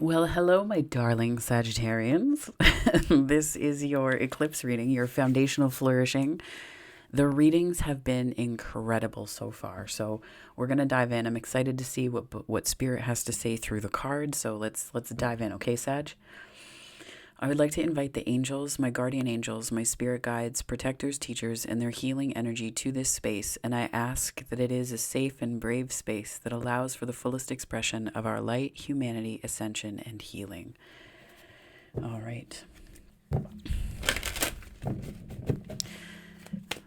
Well, hello, my darling Sagittarians. This is your eclipse reading, your foundational flourishing. The readings have been incredible so far. So we're gonna dive in. I'm excited to see what Spirit has to say through the cards. So let's dive in, okay, Sag? I would like to invite the angels, my guardian angels, my spirit guides, protectors, teachers, and their healing energy to this space, and I ask that it is a safe and brave space that allows for the fullest expression of our light, humanity, ascension, and healing. All right.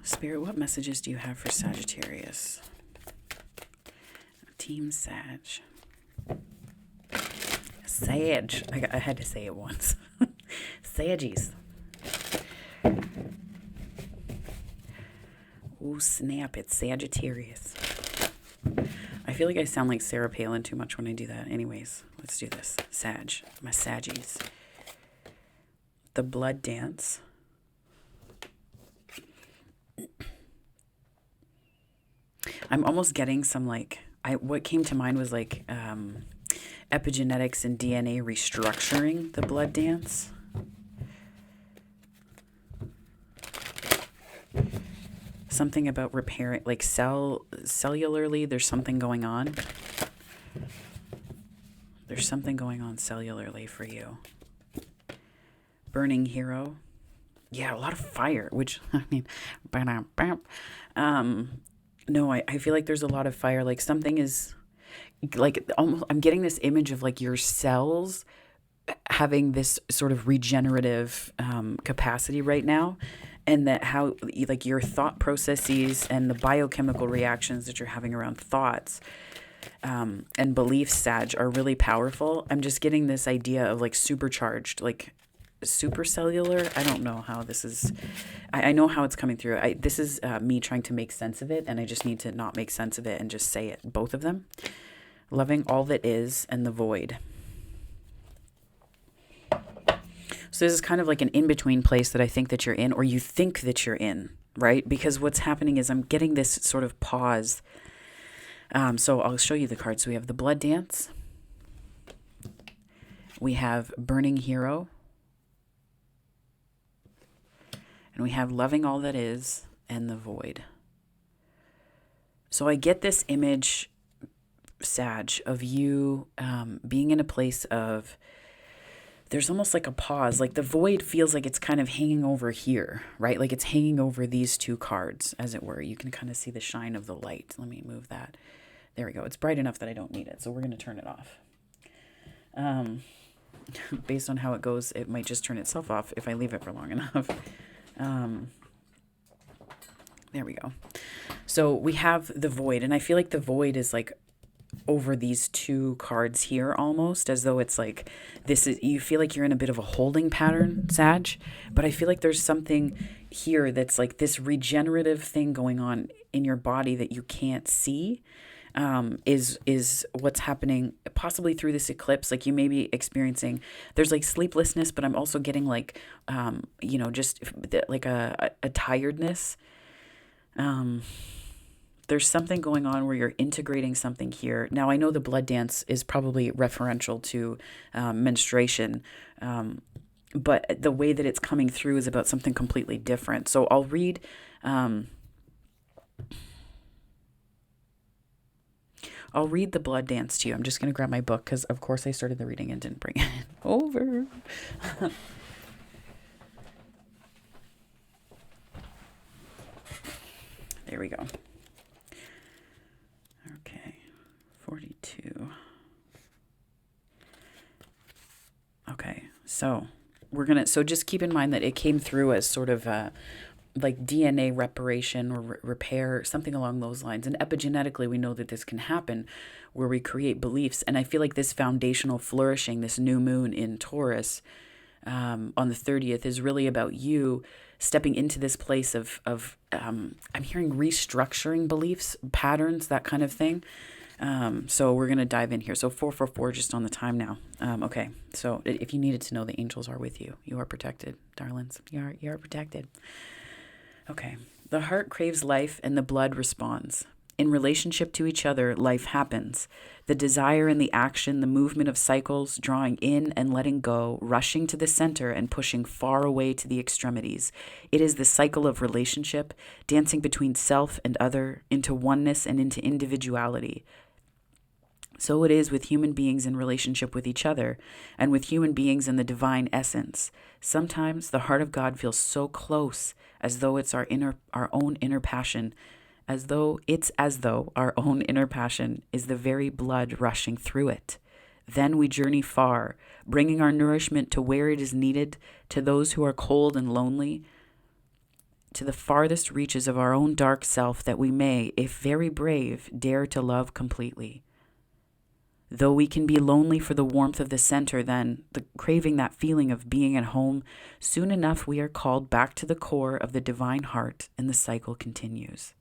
Spirit, what messages do you have for Sagittarius? Team Sag. Sag. I had to say it once. Saggies. Oh, snap. It's Sagittarius. I feel like I sound like Sarah Palin too much when I do that. Anyways, let's do this. Sag. My Saggies. The blood dance. I'm almost getting some what came to mind was epigenetics and DNA restructuring the blood dance. Something about repairing, like cellularly, there's something going on. There's something going on cellularly for you. Burning hero. Yeah, a lot of fire, which, I mean, no, I feel like there's a lot of fire. Like something is, like, almost, I'm getting this image of like your cells having this sort of regenerative capacity right now, and that how like your thought processes and the biochemical reactions that you're having around thoughts and beliefs, Sag, are really powerful. I'm just getting this idea of like supercharged, like supercellular. I don't know how this is. I know how it's coming through. This is me trying to make sense of it, and I just need to not make sense of it and just say it, both of them. Loving all that is and the void. So this is kind of like an in-between place that I think that you're in, or you think that you're in, right? Because what's happening is I'm getting this sort of pause. So I'll show you the cards. So we have the blood dance. We have burning hero. And we have loving all that is and the void. So I get this image, Sag, of you being in a place of, there's almost like a pause. Like the void feels like it's kind of hanging over here, right? Like it's hanging over these two cards, as it were. You can kind of see the shine of the light. Let me move that. There we go. It's bright enough that I don't need it. So we're going to turn it off. Based on how it goes, it might just turn itself off if I leave it for long enough. There we go. So we have the void, and I feel like the void is like over these two cards here, almost as though it's like this is, you feel like you're in a bit of a holding pattern, Sag, but I feel like there's something here that's like this regenerative thing going on in your body that you can't see. Is what's happening possibly through this eclipse. Like you may be experiencing, there's like sleeplessness, but I'm also getting like, just like a tiredness. There's something going on where you're integrating something here. Now, I know the blood dance is probably referential to menstruation, but the way that it's coming through is about something completely different. So I'll read... I'll read the blood dance to you. I'm just going to grab my book because, of course, I started the reading and didn't bring it over. There we go. Okay, 42. Okay, so so just keep in mind that it came through as sort of like DNA reparation or repair, something along those lines. And epigenetically, we know that this can happen where we create beliefs. And I feel like this foundational flourishing, this new moon in Taurus on the 30th is really about you stepping into this place of I'm hearing restructuring beliefs, patterns, that kind of thing. So we're going to dive in here. So 444 just on the time now. Okay. So if you needed to know, the angels are with you. You are protected, darlings. You are protected. Okay. The heart craves life and the blood responds. In relationship to each other, life happens. The desire and the action, the movement of cycles, drawing in and letting go, rushing to the center and pushing far away to the extremities. It is the cycle of relationship, dancing between self and other, into oneness and into individuality. So it is with human beings in relationship with each other, and with human beings in the divine essence. Sometimes the heart of God feels so close, as though it's our own inner passion, as though our own inner passion is the very blood rushing through it. Then we journey far, bringing our nourishment to where it is needed, to those who are cold and lonely, to the farthest reaches of our own dark self, that we may, if very brave, dare to love completely. Though we can be lonely for the warmth of the center, then, craving that feeling of being at home, soon enough we are called back to the core of the divine heart, and the cycle continues.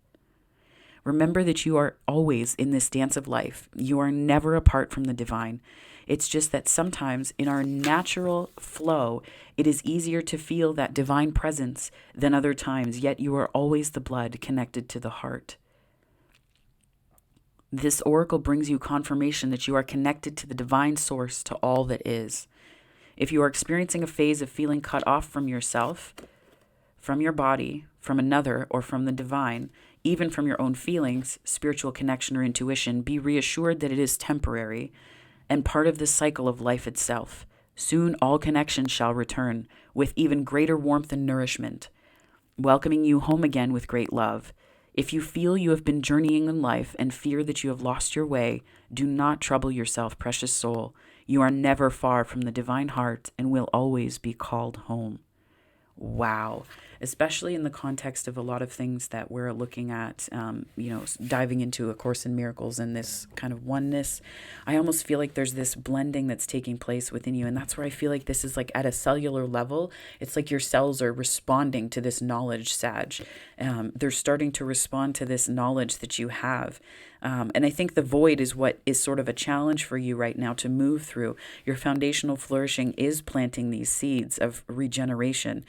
Remember that you are always in this dance of life. You are never apart from the divine. It's just that sometimes in our natural flow, it is easier to feel that divine presence than other times, yet you are always the blood connected to the heart. This oracle brings you confirmation that you are connected to the divine source, to all that is. If you are experiencing a phase of feeling cut off from yourself, from your body, from another, or from the divine, even from your own feelings, spiritual connection, or intuition, be reassured that it is temporary and part of the cycle of life itself. Soon all connections shall return with even greater warmth and nourishment, welcoming you home again with great love. If you feel you have been journeying in life and fear that you have lost your way, do not trouble yourself, precious soul. You are never far from the divine heart and will always be called home. Wow. Especially in the context of a lot of things that we're looking at, diving into A Course in Miracles and this kind of oneness. I almost feel like there's this blending that's taking place within you. And that's where I feel like this is like at a cellular level. It's like your cells are responding to this knowledge, Sag. They're starting to respond to this knowledge that you have. And I think the void is what is sort of a challenge for you right now to move through. Your foundational flourishing is planting these seeds of regeneration.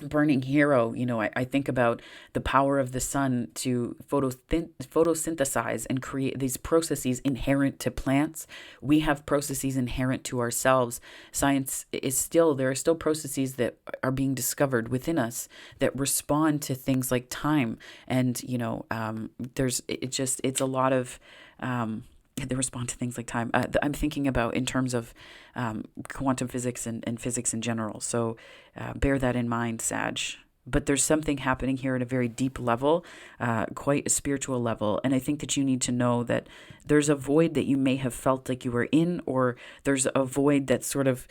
Burning hero, I think about the power of the sun to photosynthesize and create these processes inherent to plants. We have processes inherent to ourselves. Science there are still processes that are being discovered within us that respond to things like time. And, it's a lot of, they respond to things like time. I'm thinking about in terms of quantum physics and physics in general. So bear that in mind, Sag. But there's something happening here at a very deep level, quite a spiritual level. And I think that you need to know that there's a void that you may have felt like you were in, or there's a void that's sort of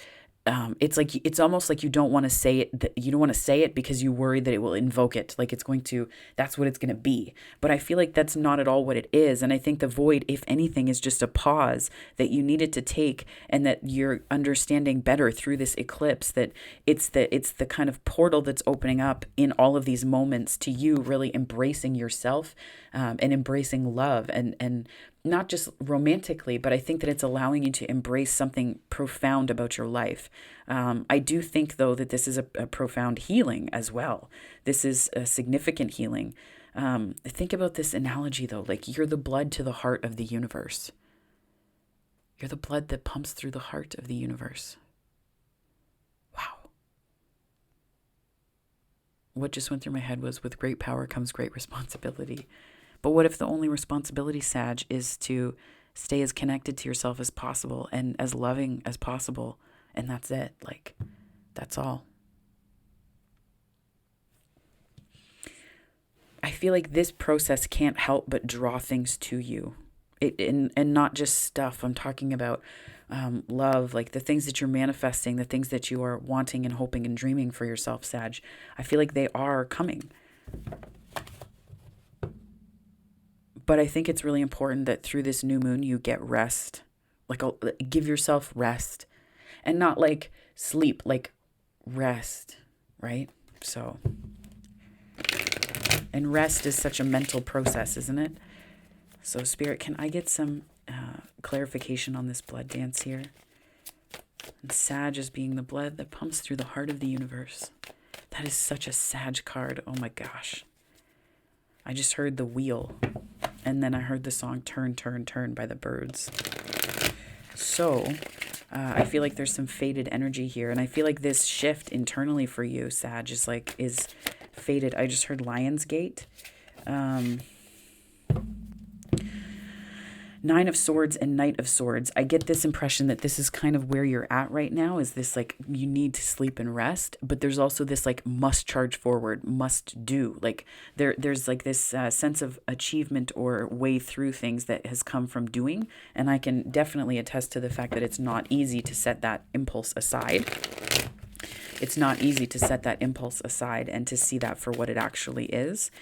it's almost like you don't want to say it. You don't want to say it because you worry that it will invoke it. Like that's what it's going to be. But I feel like that's not at all what it is. And I think the void, if anything, is just a pause that you needed to take, and that you're understanding better through this eclipse, that it's the kind of portal that's opening up in all of these moments to you really embracing yourself, and embracing love, and not just romantically, but I think that it's allowing you to embrace something profound about your life. I do think, though, that this is a profound healing as well. This is a significant healing. Think about this analogy, though, like you're the blood to the heart of the universe. You're the blood that pumps through the heart of the universe. Wow. What just went through my head was, with great power comes great responsibility. But what if the only responsibility, Sag, is to stay as connected to yourself as possible and as loving as possible, and that's it? Like, that's all. I feel like this process can't help but draw things to you. And not just stuff. I'm talking about love, like the things that you're manifesting, the things that you are wanting and hoping and dreaming for yourself, Sag. I feel like they are coming. But I think it's really important that through this new moon, you get rest. Like, give yourself rest. And not like sleep, like rest, right? So, and rest is such a mental process, isn't it? So, Spirit, can I get some clarification on this blood dance here? And Sag as being the blood that pumps through the heart of the universe. That is such a Sag card. Oh my gosh. I just heard the wheel. And then I heard the song Turn, Turn, Turn by the Birds. So I feel like there's some faded energy here. And I feel like this shift internally for you, Sag, is faded. I just heard Lionsgate. Nine of Swords and Knight of Swords. I get this impression that this is kind of where you're at right now, is this like you need to sleep and rest, but there's also this like must charge forward, must do. Like there's like this sense of achievement or way through things that has come from doing. And I can definitely attest to the fact that it's not easy to set that impulse aside. It's not easy to set that impulse aside and to see that for what it actually is,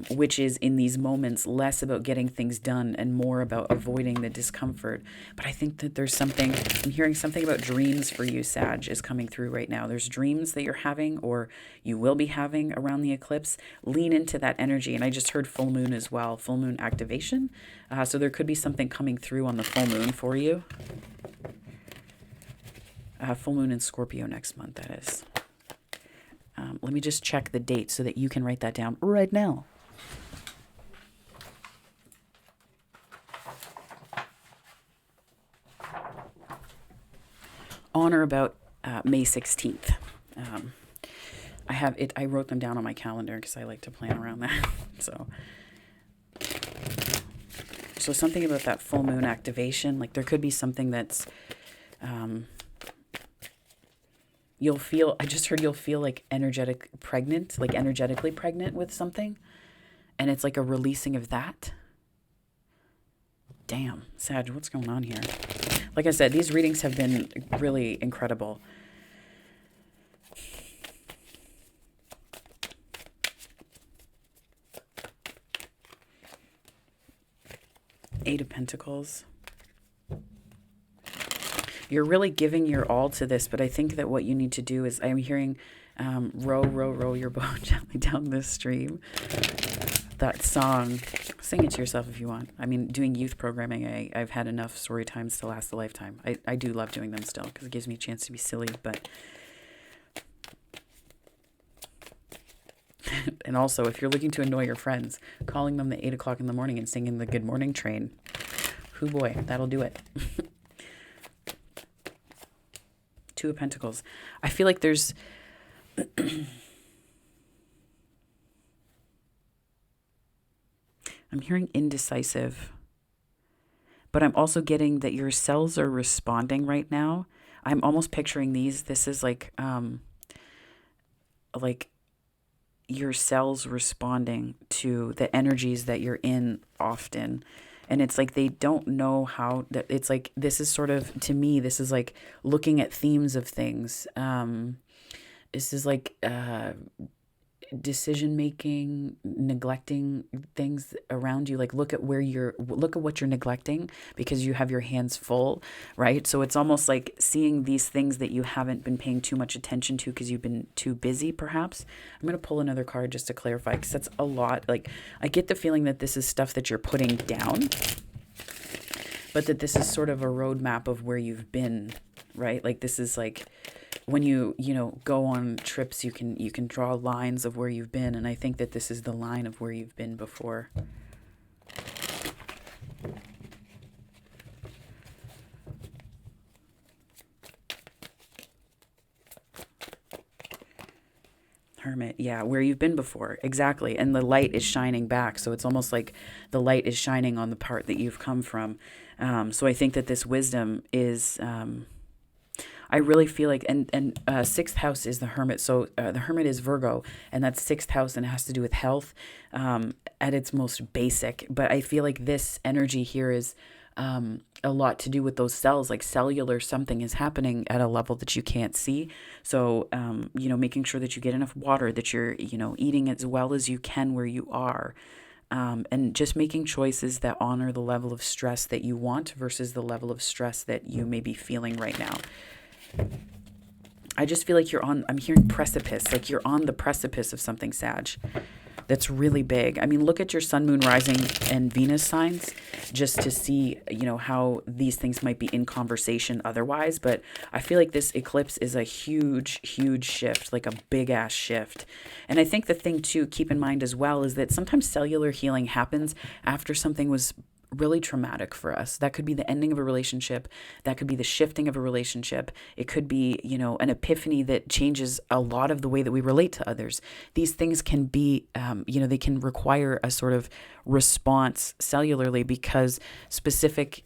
which is in these moments less about getting things done and more about avoiding the discomfort. But I think that there's something, I'm hearing something about dreams for you, Sag, is coming through right now. There's dreams that you're having or you will be having around the eclipse. Lean into that energy. And I just heard full moon as well, full moon activation. So there could be something coming through on the full moon for you. Full moon in Scorpio next month, that is. Let me just check the date so that you can write that down right now. On or about May 16th. I have it. I wrote them down on my calendar because I like to plan around that. So something about that full moon activation, like there could be something that's you'll feel, I just heard you'll feel like energetically pregnant with something. And it's like a releasing of that. Damn, Sag, what's going on here? Like I said, these readings have been really incredible. Eight of Pentacles. You're really giving your all to this, but I think that what you need to do is, I'm hearing row, row, row your boat gently down this stream. That song, sing it to yourself if you want. I mean, doing youth programming, I've had enough story times to last a lifetime. I do love doing them still because it gives me a chance to be silly, but... And also, if you're looking to annoy your friends, calling them at 8 o'clock in the morning and singing the Good Morning Train, hoo boy, that'll do it. Two of Pentacles. I feel like there's... I'm hearing indecisive. But I'm also getting that your cells are responding right now. I'm almost picturing these. This is like your cells responding to the energies that you're in often. And it's like they don't know how, that it's like, this is sort of, to me, this is like looking at themes of things. This is like decision-making, neglecting things around you. Like look at what you're neglecting because you have your hands full, right? So it's almost like seeing these things that you haven't been paying too much attention to because you've been too busy, perhaps. I'm going to pull another card just to clarify because that's a lot. Like I get the feeling that this is stuff that you're putting down, but that this is sort of a roadmap of where you've been, right? Like this is like, when you go on trips, you can draw lines of where you've been. And I think that this is the line of where you've been before. Hermit, yeah, where you've been before. Exactly. And the light is shining back. So it's almost like the light is shining on the part that you've come from. So I think that this wisdom is... I really feel like, and sixth house is the Hermit. So the Hermit is Virgo, and that's sixth house, and it has to do with health at its most basic. But I feel like this energy here is a lot to do with those cells, like cellular something is happening at a level that you can't see. So, making sure that you get enough water, that you're, eating as well as you can where you are. And just making choices that honor the level of stress that you want versus the level of stress that you may be feeling right now. I just feel like I'm hearing precipice, like you're on the precipice of something, Sag. that's really big. I mean, look at your sun, moon, rising, and Venus signs just to see, how these things might be in conversation otherwise. But I feel like this eclipse is a huge, huge shift, like a big ass shift. And I think the thing to keep in mind as well is that sometimes cellular healing happens after something was really traumatic for us. That could be the ending of a relationship. That could be the shifting of a relationship. It could be, an epiphany that changes a lot of the way that we relate to others. These things can be, they can require a sort of response cellularly because specific,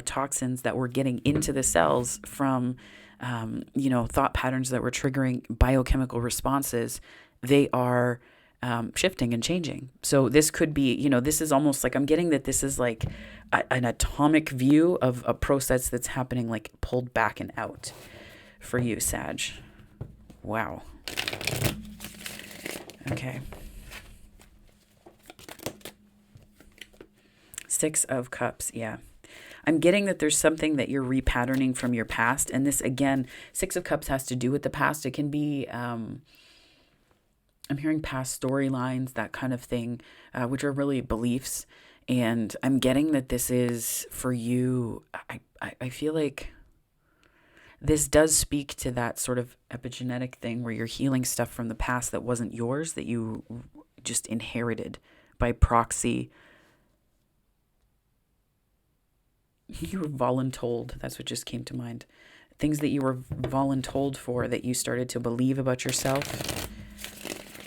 toxins that were getting into the cells from, thought patterns that were triggering biochemical responses, they are shifting and changing. So this could be, this is almost like, I'm getting that this is like an atomic view of a process that's happening, like pulled back and out for you, Sag. Wow. Okay. 6 of Cups. Yeah. I'm getting that there's something that you're repatterning from your past. And this, again, 6 of Cups has to do with the past. It can be, I'm hearing past storylines, that kind of thing, which are really beliefs. And I'm getting that this is for you. I feel like this does speak to that sort of epigenetic thing where you're healing stuff from the past that wasn't yours, that you just inherited by proxy. You were voluntold. That's what just came to mind. Things that you were voluntold for, that you started to believe about yourself.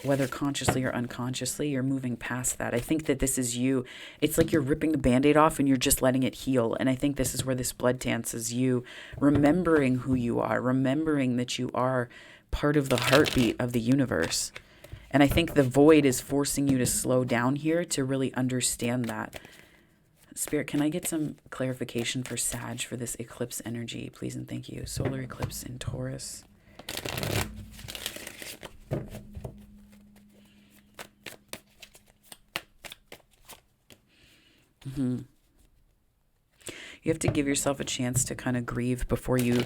Whether consciously or unconsciously, you're moving past that. I think that this is you. It's like you're ripping the Band-Aid off and you're just letting it heal. And I think this is where this blood dance is you remembering who you are, remembering that you are part of the heartbeat of the universe. And I think the void is forcing you to slow down here to really understand that. Spirit, can I get some clarification for Sag for this eclipse energy, please and thank you. Solar eclipse in Taurus. You have to give yourself a chance to kind of grieve before you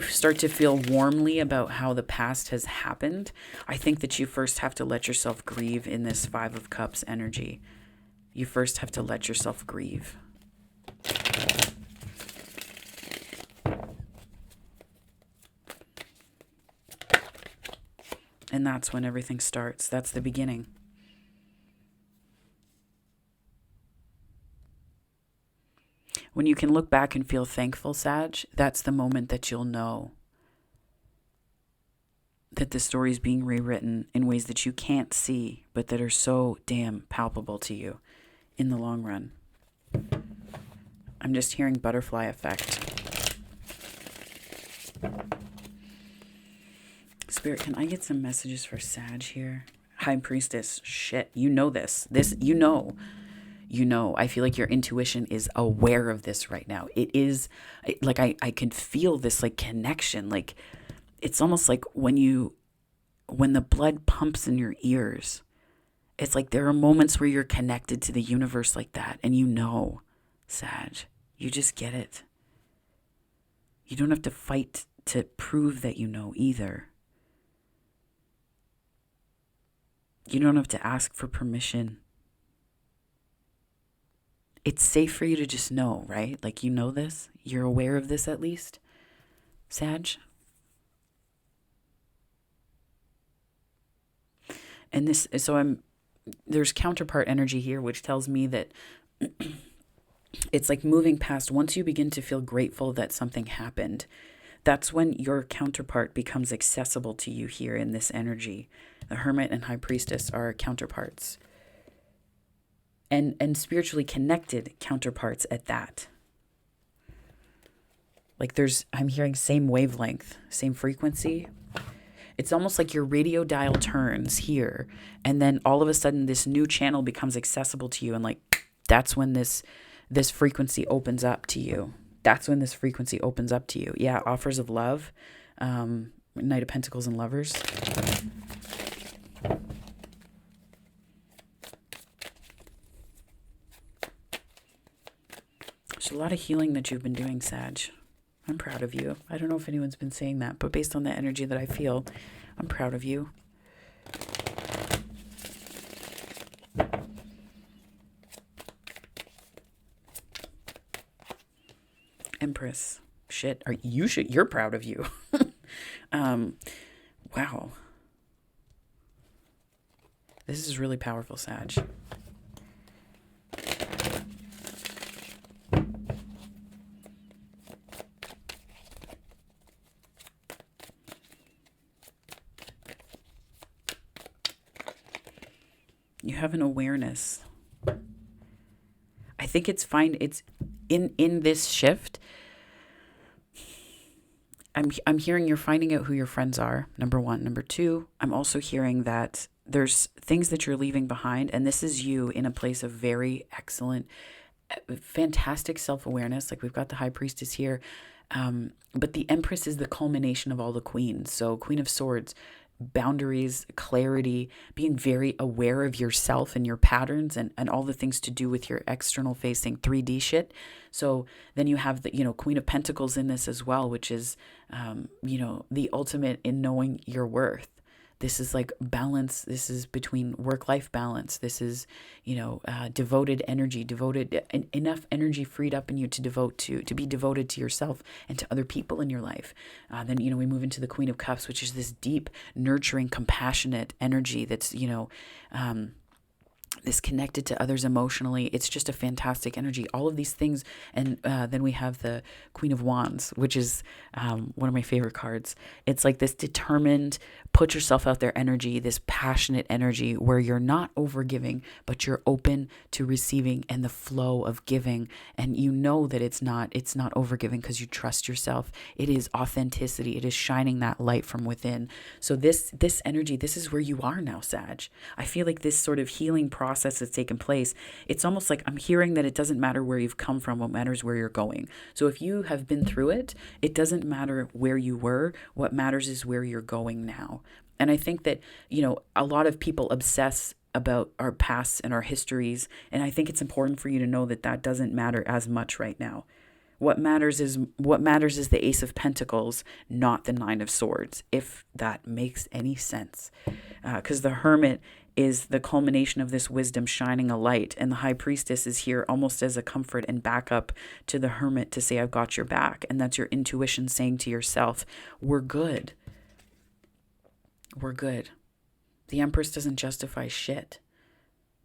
start to feel warmly about how the past has happened. I think that you first have to let yourself grieve in this 5 of Cups energy. You first have to let yourself grieve. And that's when everything starts. That's the beginning. When you can look back and feel thankful, Sag, that's the moment that you'll know that the story is being rewritten in ways that you can't see, but that are so damn palpable to you in the long run. I'm just hearing butterfly effect. Spirit, can I get some messages for Sag here? High Priestess, shit, you know this. I feel like your intuition is aware of this right now. It is like, I can feel this like connection. Like it's almost like when the blood pumps in your ears, it's like there are moments where you're connected to the universe like that. And Sag, you just get it. You don't have to fight to prove that you know either. You don't have to ask for permission. It's safe for you to just know, right? Like, you know this. You're aware of this at least, Sag. And there's counterpart energy here, which tells me that it's like moving past. Once you begin to feel grateful that something happened, that's when your counterpart becomes accessible to you here in this energy. The Hermit and High Priestess are counterparts. And spiritually connected counterparts at that. Like I'm hearing same wavelength, same frequency. It's almost like your radio dial turns here, and then all of a sudden this new channel becomes accessible to you, and like that's when this frequency opens up to you. That's when this frequency opens up to you. Yeah, offers of love, Knight of Pentacles and Lovers. There's a lot of healing that you've been doing, Sag. I'm proud of you. I don't know if anyone's been saying that, but based on the energy that I feel, I'm proud of you. Empress. Shit. You're proud of you. Wow. This is really powerful, Sag. You have an awareness. I think it's fine. It's in this shift. I'm hearing you're finding out who your friends are, number one. Number two, I'm also hearing that there's things that you're leaving behind, and this is you in a place of very excellent, fantastic self-awareness. Like we've got the High Priestess here, but the Empress is the culmination of all the queens. So Queen of Swords, boundaries, clarity, being very aware of yourself and your patterns and all the things to do with your external facing 3D shit. So then you have the, Queen of Pentacles in this as well, which is, the ultimate in knowing your worth. This is like balance. This is between work-life balance. This is, devoted energy, enough energy freed up in you to be devoted to yourself and to other people in your life. Then, we move into the Queen of Cups, which is this deep, nurturing, compassionate energy that's, this connected to others emotionally. It's just a fantastic energy. All of these things. And then we have the Queen of Wands, which is one of my favorite cards. It's like this determined, put yourself out there energy, this passionate energy where you're not overgiving, but you're open to receiving and the flow of giving. And you know that it's not overgiving because you trust yourself. It is authenticity. It is shining that light from within. So this energy, this is where you are now, Sag. I feel like this sort of healing process that's taken place, it's almost like I'm hearing that it doesn't matter where you've come from, what matters where you're going. So if you have been through it, it doesn't matter where you were. What matters is where you're going now. And I think that, a lot of people obsess about our pasts and our histories. And I think it's important for you to know that that doesn't matter as much right now. What matters is the Ace of Pentacles, not the Nine of Swords, if that makes any sense. Because the Hermit is the culmination of this wisdom shining a light. And the High Priestess is here almost as a comfort and backup to the Hermit to say, I've got your back. And that's your intuition saying to yourself, we're good. We're good. The Empress doesn't justify shit.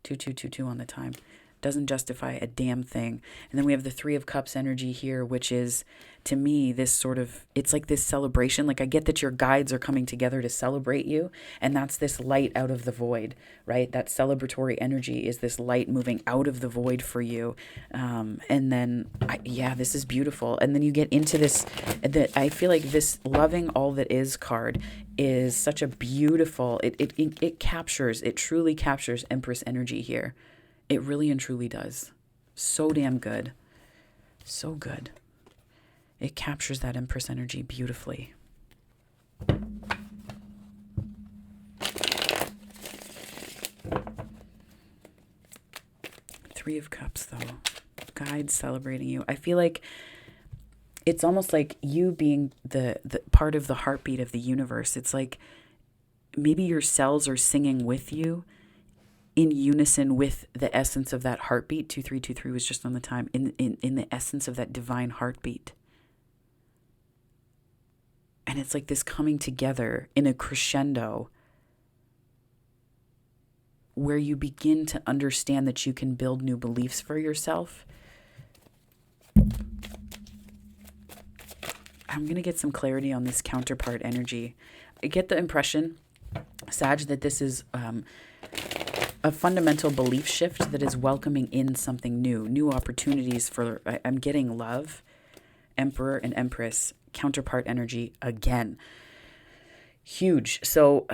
2222 on the time. Doesn't justify a damn thing. And then we have the Three of Cups energy here, which is, to me, this sort of, it's like this celebration. Like I get that your guides are coming together to celebrate you. And that's this light out of the void, right? That celebratory energy is this light moving out of the void for you. And then, this is beautiful. And then you get into this, I feel like this loving all that is card is such a beautiful, it truly captures Empress energy here. It really and truly does. So damn good. So good. It captures that Empress energy beautifully. Three of Cups, though. Guides celebrating you. I feel like it's almost like you being the part of the heartbeat of the universe. It's like maybe your cells are singing with you, in unison with the essence of that heartbeat. 2323 was just on the time, in the essence of that divine heartbeat. And it's like this coming together in a crescendo where you begin to understand that you can build new beliefs for yourself. I'm going to get some clarity on this counterpart energy. I get the impression, Sag, that this is a fundamental belief shift that is welcoming in something new opportunities for, I'm getting love, Emperor and Empress, counterpart energy again. Huge. So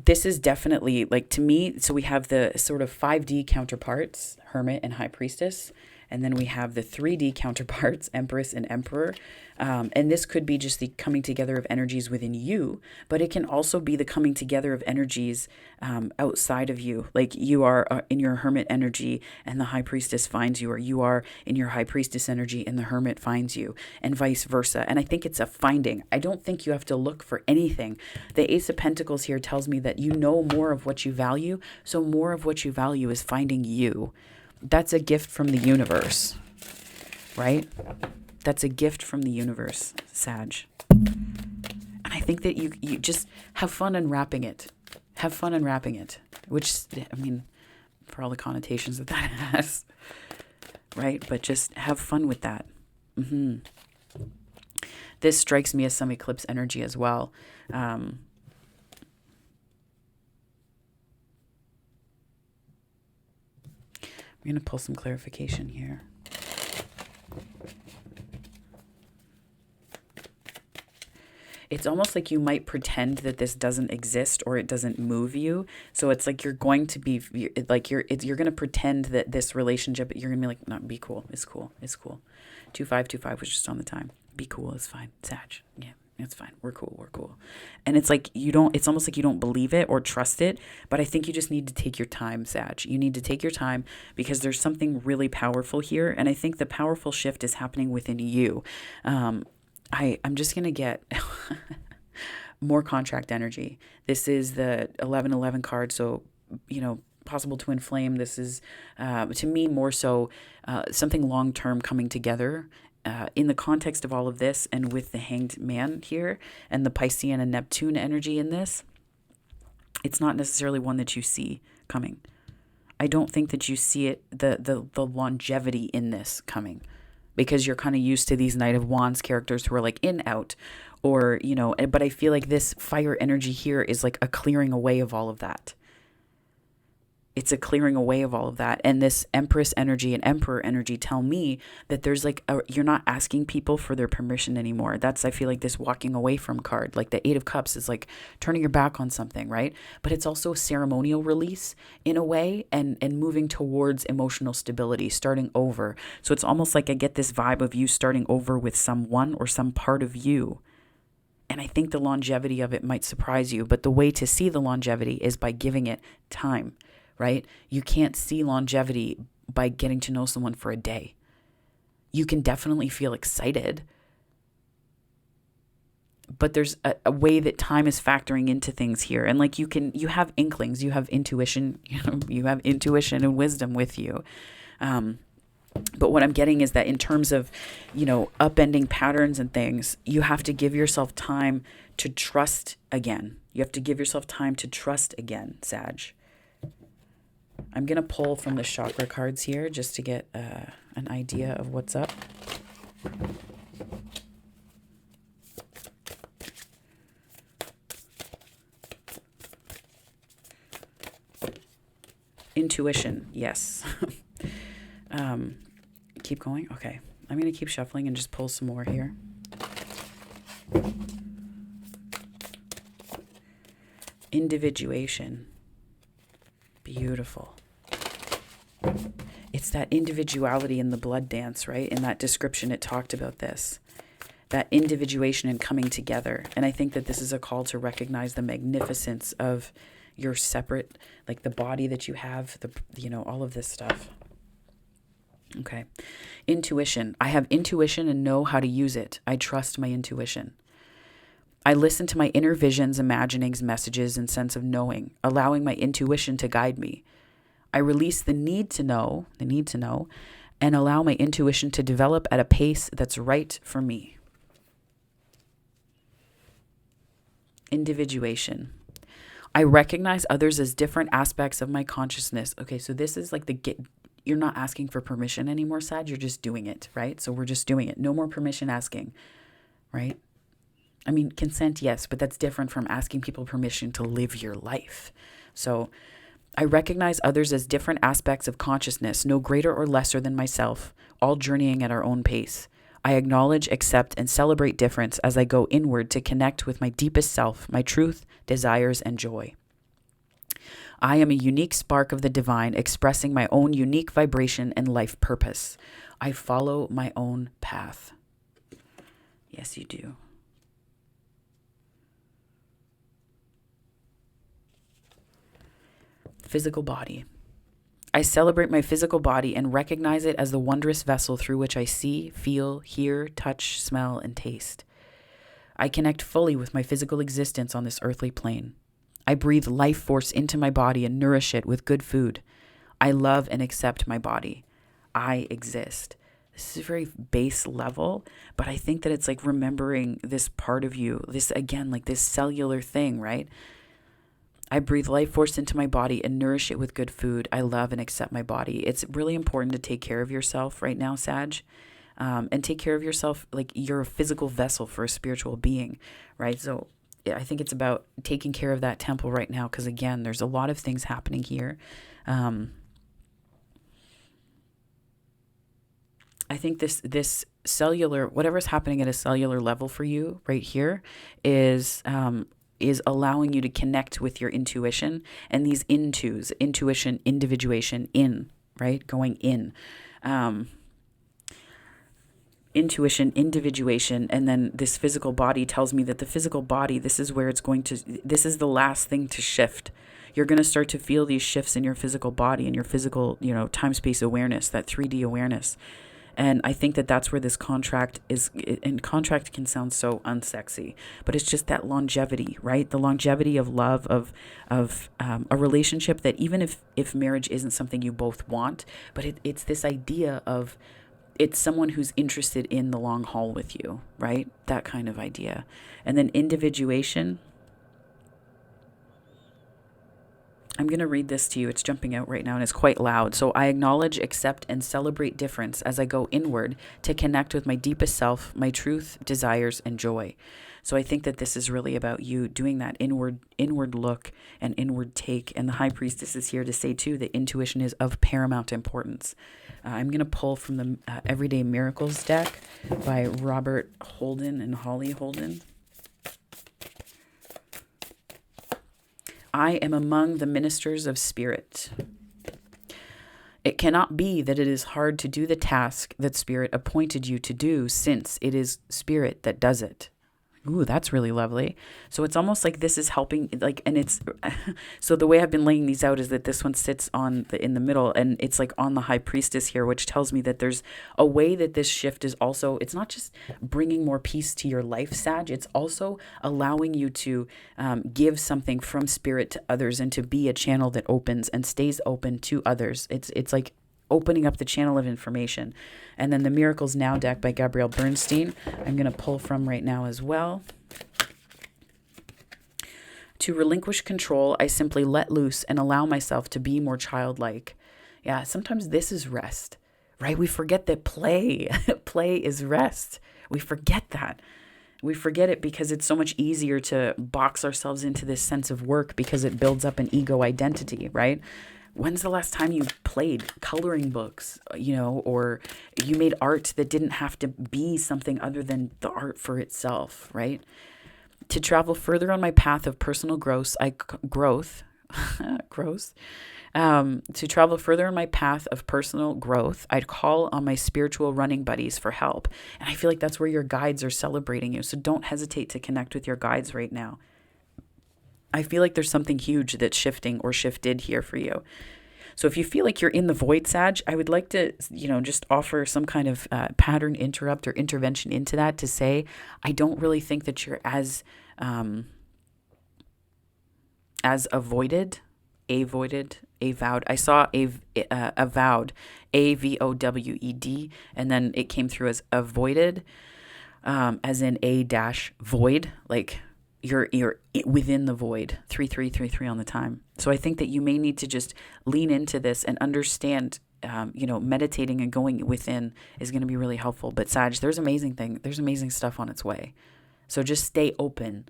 this is definitely, like, to me, so we have the sort of 5D counterparts, Hermit and High Priestess, and then we have the 3D counterparts, Empress and Emperor. And this could be just the coming together of energies within you, but it can also be the coming together of energies outside of you. Like you are in your Hermit energy and the High Priestess finds you, or you are in your High Priestess energy and the Hermit finds you, and vice versa. And I think it's a finding. I don't think you have to look for anything. The Ace of Pentacles here tells me that you know more of what you value, so more of what you value is finding you. That's a gift from the universe, right? That's a gift from the universe, Sag. And I think that you just have fun unwrapping it. Have fun unwrapping it. Which, I mean, for all the connotations that has, right? But just have fun with that. This strikes me as some eclipse energy as well. I'm going to pull some clarification here. It's almost like you might pretend that this doesn't exist or it doesn't move you. So it's like you're going to be like you're going to pretend that this relationship, you're going to be like, no, be cool. It's cool. It's cool. 2525 was just on the time. Be cool. It's fine. Sag. Yeah, it's fine. We're cool. We're cool. And it's like it's almost like you don't believe it or trust it. But I think you just need to take your time, Sag. You need to take your time because there's something really powerful here. And I think the powerful shift is happening within you. I'm just going to get more contract energy. This is the 1111 card. So, possible twin flame. This is, to me, more so something long-term coming together in the context of all of this, and with the Hanged Man here and the Piscean and Neptune energy in this. It's not necessarily one that you see coming. I don't think that you see it, the longevity in this coming. Because you're kind of used to these Knight of Wands characters who are like in, out, or, but I feel like this fire energy here is like a clearing away of all of that. It's a clearing away of all of that. And this Empress energy and Emperor energy tell me that there's like, you're not asking people for their permission anymore. That's, I feel like, this walking away from card. Like the 8 of Cups is like turning your back on something, right? But it's also a ceremonial release in a way, and moving towards emotional stability, starting over. So it's almost like I get this vibe of you starting over with someone or some part of you. And I think the longevity of it might surprise you. But the way to see the longevity is by giving it time. Right? You can't see longevity by getting to know someone for a day. You can definitely feel excited, but there's a way that time is factoring into things here. And like you have inklings, you have intuition, you have intuition and wisdom with you. But what I'm getting is that in terms of, upending patterns and things, you have to give yourself time to trust again. You have to give yourself time to trust again, Sag. I'm going to pull from the chakra cards here just to get an idea of what's up. Intuition, yes. Keep going? Okay. I'm going to keep shuffling and just pull some more here. Individuation. Beautiful. It's that individuality in the blood dance, right? In that description, it talked about this. That individuation and coming together. And I think that this is a call to recognize the magnificence of your separate, like the body that you have, all of this stuff. Okay. Intuition. I have intuition and know how to use it. I trust my intuition. I listen to my inner visions, imaginings, messages, and sense of knowing, allowing my intuition to guide me. I release the need to know, and allow my intuition to develop at a pace that's right for me. Individuation. I recognize others as different aspects of my consciousness. Okay, so this is like you're not asking for permission anymore, Sag. You're just doing it, right? So we're just doing it. No more permission asking, right? I mean, consent, yes, but that's different from asking people permission to live your life. So I recognize others as different aspects of consciousness, no greater or lesser than myself, all journeying at our own pace. I acknowledge, accept, and celebrate difference as I go inward to connect with my deepest self, my truth, desires, and joy. I am a unique spark of the divine, expressing my own unique vibration and life purpose. I follow my own path. Yes, you do. Physical body. I celebrate my physical body and recognize it as the wondrous vessel through which I see, feel, hear, touch, smell, and taste. I connect fully with my physical existence on this earthly plane. I breathe life force into my body and nourish it with good food. I love and accept my body. I exist. This is very base level, but I think that it's like remembering this part of you, this again, like this cellular thing, right? I breathe life force into my body and nourish it with good food. I love and accept my body. It's really important to take care of yourself right now, Sag, and take care of yourself like you're a physical vessel for a spiritual being, right? So I think it's about taking care of that temple right now, because again, there's a lot of things happening here. I think this cellular, whatever's happening at a cellular level for you right here is allowing you to connect with your intuition, and these intuition, individuation, right? Going in. Intuition, individuation, and then this physical body tells me that the physical body, this is the last thing to shift. You're going to start to feel these shifts in your physical body and your physical, time-space awareness, that 3D awareness. And I think that that's where this contract is, and contract can sound so unsexy, but it's just that longevity, right? The longevity of love, of a relationship that even if marriage isn't something you both want, but it's this idea of, it's someone who's interested in the long haul with you, right? That kind of idea. And then individuation. I'm going to read this to you. It's jumping out right now and it's quite loud. So I acknowledge, accept, and celebrate difference as I go inward to connect with my deepest self, my truth, desires, and joy. So I think that this is really about you doing that inward look and inward take. And the High Priestess is here to say too that intuition is of paramount importance. I'm going to pull from the Everyday Miracles deck by Robert Holden and Holly Holden. I am among the ministers of spirit. It cannot be that it is hard to do the task that spirit appointed you to do, since it is spirit that does it. Ooh, that's really lovely. So it's almost like this is helping, like, and it's, so the way I've been laying these out is that this one sits in the middle, and it's like on the High Priestess here, which tells me that there's a way that this shift is also, it's not just bringing more peace to your life, Sag, it's also allowing you to give something from spirit to others, and to be a channel that opens and stays open to others. It's like opening up the channel of information. And then the Miracles Now deck by Gabrielle Bernstein, I'm going to pull from right now as well. To relinquish control, I simply let loose and allow myself to be more childlike. Yeah, sometimes this is rest, right? We forget that play is rest. We forget that. We forget it because it's so much easier to box ourselves into this sense of work because it builds up an ego identity, right? When's the last time you played coloring books, or you made art that didn't have to be something other than the art for itself, right? To travel further on my path of personal growth, to travel further on my path of personal growth, I'd call on my spiritual running buddies for help. And I feel like that's where your guides are celebrating you. So don't hesitate to connect with your guides right now. I feel like there's something huge that's shifting or shifted here for you. So if you feel like you're in the void, Sag, I would like to, just offer some kind of pattern interrupt or intervention into that to say, I don't really think that you're as avowed. I saw avowed, AVOWED, and then it came through as avoided, as in A-void, like you're within the void, 3333 on the time. So I think that you may need to just lean into this and understand, meditating and going within is going to be really helpful. But Sag, there's amazing stuff on its way. So just stay open,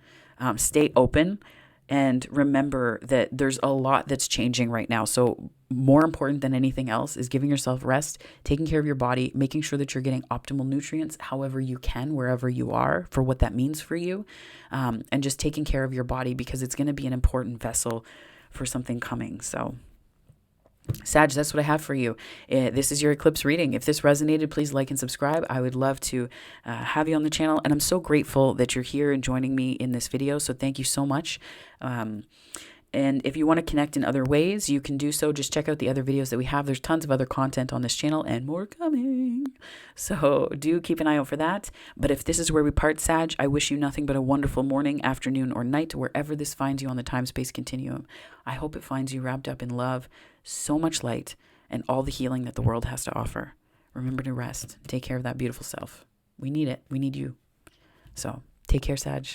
and remember that there's a lot that's changing right now. So more important than anything else is giving yourself rest, taking care of your body, making sure that you're getting optimal nutrients however you can, wherever you are, for what that means for you, and just taking care of your body because it's going to be an important vessel for something coming. So Sag, that's what I have for you. This is your eclipse reading. If this resonated, please like and subscribe. I would love to have you on the channel, and I'm so grateful that you're here and joining me in this video. So thank you so much. And if you want to connect in other ways, you can do so. Just check out the other videos that we have. There's tons of other content on this channel and more coming. So do keep an eye out for that. But if this is where we part, Sag, I wish you nothing but a wonderful morning, afternoon, or night, wherever this finds you on the time-space continuum. I hope it finds you wrapped up in love, so much light, and all the healing that the world has to offer. Remember to rest. Take care of that beautiful self. We need it. We need you. So take care, Sag.